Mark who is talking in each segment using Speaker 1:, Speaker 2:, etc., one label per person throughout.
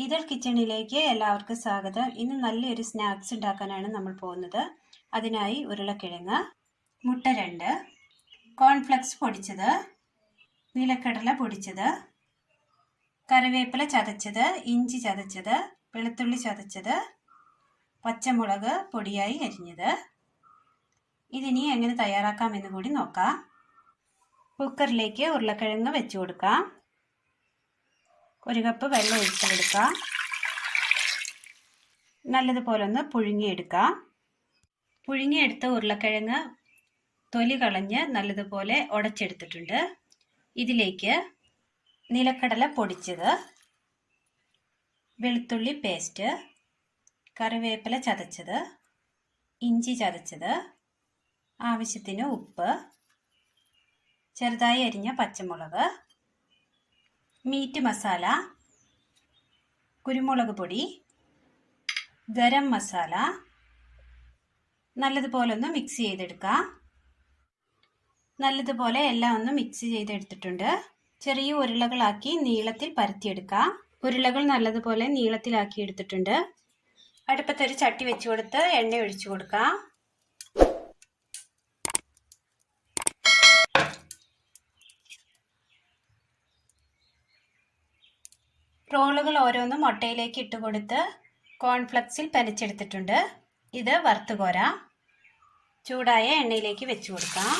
Speaker 1: ഈദൽ കിച്ചണിലേക്ക് എല്ലാവർക്കും സ്വാഗതം. ഇന്ന് നല്ലൊരു സ്നാക്സ് ഉണ്ടാക്കാനാണ് നമ്മൾ പോകുന്നത്. അതിനായി ഉരുളക്കിഴങ്ങ്, മുട്ട 2, കോൺഫ്ലെക്സ് പൊടിച്ചത്, നിലക്കടല പൊടിച്ചത്, കറിവേപ്പില ചതച്ചത്, ഇഞ്ചി ചതച്ചത്, വെളുത്തുള്ളി ചതച്ചത്, പച്ചമുളക് പൊടിയായി അരിഞ്ഞത്. ഇതിനി എങ്ങനെ തയ്യാറാക്കാമെന്ന് കൂടി നോക്കാം. കുക്കറിലേക്ക് ഉരുളക്കിഴങ്ങ് വെച്ച് കൊടുക്കാം. 1 കപ്പ് വെള്ളം ഒഴിച്ച് കൊടുക്കാം. നല്ലതുപോലെ ഒന്ന് പുഴുങ്ങിയെടുക്കാം. പുഴുങ്ങിയെടുത്ത ഉരുളക്കിഴങ്ങ് തൊലി കളഞ്ഞ് നല്ലതുപോലെ ഉടച്ചെടുത്തിട്ടുണ്ട്. ഇതിലേക്ക് നിലക്കടല പൊടിച്ചത്, വെളുത്തുള്ളി പേസ്റ്റ്, കറിവേപ്പില ചതച്ചത്, ഇഞ്ചി ചതച്ചത്, ആവശ്യത്തിന് ഉപ്പ്, ചെറുതായി അരിഞ്ഞ പച്ചമുളക്, മീറ്റ് മസാല, കുരുമുളക് പൊടി, ഗരം മസാല നല്ലതുപോലെ ഒന്ന് മിക്സ് ചെയ്തെടുക്കാം. നല്ലതുപോലെ എല്ലാം ഒന്ന് മിക്സ് ചെയ്തെടുത്തിട്ടുണ്ട്. ചെറിയ ഉരുളകളാക്കി നീളത്തിൽ പരത്തിയെടുക്കാം. ഉരുളകൾ നല്ലതുപോലെ നീളത്തിലാക്കി എടുത്തിട്ടുണ്ട്. അടുപ്പത്തൊരു ചട്ടി വെച്ച് കൊടുത്ത് എണ്ണ ഒഴിച്ചു കൊടുക്കാം. റോളുകൾ ഓരോന്നും മുട്ടയിലേക്ക് ഇട്ട് കൊടുത്ത് കോൺഫ്ലെക്സിൽ പനച്ചെടുത്തിട്ടുണ്ട്. ഇത് വറുത്ത് കോരാം. ചൂടായ എണ്ണയിലേക്ക് വെച്ച് കൊടുക്കാം.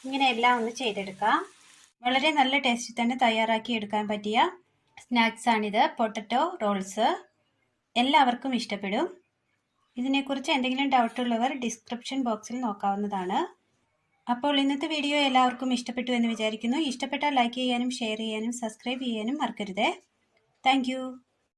Speaker 1: ഇങ്ങനെ എല്ലാം ഒന്ന് ചെയ്തെടുക്കാം. വളരെ നല്ല ടേസ്റ്റിൽ തന്നെ തയ്യാറാക്കി എടുക്കാൻ പറ്റിയ സ്നാക്സ് ആണിത്. പൊട്ടറ്റോ റോൾസ് എല്ലാവർക്കും ഇഷ്ടപ്പെടും. ഇതിനെക്കുറിച്ച് എന്തെങ്കിലും ഡൗട്ടുള്ളവർ ഡിസ്ക്രിപ്ഷൻ ബോക്സിൽ നോക്കാവുന്നതാണ്. അപ്പോൾ ഇന്നത്തെ വീഡിയോ എല്ലാവർക്കും ഇഷ്ടപ്പെട്ടു എന്ന് വിചാരിക്കുന്നു. ഇഷ്ടപ്പെട്ടാൽ ലൈക്ക് ചെയ്യാനും ഷെയർ ചെയ്യാനും സബ്സ്ക്രൈബ് ചെയ്യാനും മറക്കരുത്. താങ്ക്